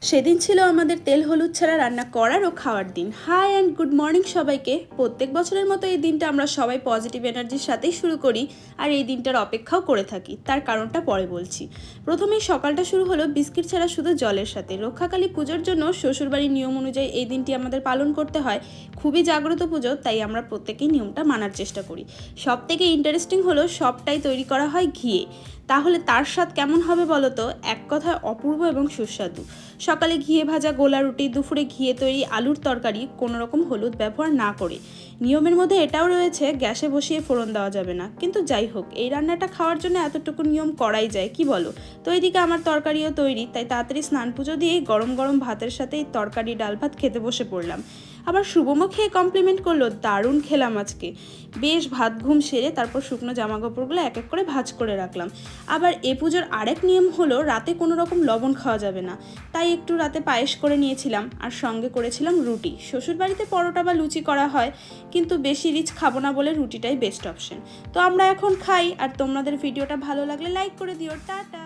সেদিন ছিল আমাদের তেল হলুদ ছাড়া রান্না করার ও খাওয়ার দিন। হাই অ্যান্ড গুড মর্নিং সবাইকে। প্রত্যেক বছরের মতো এই দিনটা আমরা সবাই পজিটিভ এনার্জির সাথেই শুরু করি আর এই দিনটার অপেক্ষাও করে থাকি। তার কারণটা পরে বলছি। প্রথমেই সকালটা শুরু হলো বিস্কিট ছাড়া শুধু জলের সাথে। রক্ষাকালী পুজোর জন্য শ্বশুরবাড়ির নিয়ম অনুযায়ী এই দিনটি আমাদের পালন করতে হয়। খুবই জাগ্রত পুজো, তাই আমরা প্রত্যেকেই নিয়মটা মানার চেষ্টা করি। সব থেকে ইন্টারেস্টিং হলো সবটাই তৈরি করা হয় ঘিয়ে। তাহলে তার স্বাদ কেমন হবে বলো তো? এক কথায় অপূর্ব এবং সুস্বাদু। সকালে ঘিয়ে ভাজা গোলা রুটি, দুপুরে ঘিয়ে তৈরি আলুর তরকারি, কোনো রকম হলুদ ব্যবহার না করে। নিয়মের মধ্যে এটাও রয়েছে গ্যাসে বসিয়ে ফোড়ন দেওয়া যাবে না, কিন্তু যাই হোক, এই রান্নাটা খাওয়ার জন্য এতটুকু নিয়ম করাই যায়, কি বলো? তো এইদিকে আমার তরকারিও তৈরি, তাই তাড়াতাড়ি স্নান পুজো দিয়ে গরম গরম ভাতের সাথে এই তরকারি ডাল ভাত খেতে বসে পড়লাম। আবার শুভমও খেয়ে কমপ্লিমেন্ট করলো, দারুণ খেলাম আজকে। বেশ ভাত ঘুম সেরে তারপর শুকনো জামা কাপড়গুলো এক এক করে ভাঁজ করে রাখলাম। আবার এ পুজোর আরেক নিয়ম হলো রাতে কোনো রকম লবণ খাওয়া যাবে না, তাই একটু রাতে পায়েস করে নিয়েছিলাম আর সঙ্গে করেছিলাম রুটি। শ্বশুরবাড়িতে পরোটা বা লুচি করা হয়, কিন্তু বেশি রিচ খাবো না বলে রুটিটাই বেস্ট অপশন। তো আমরা এখন খাই, আর তোমাদের ভিডিওটা ভালো লাগলে লাইক করে দিও। টাটা।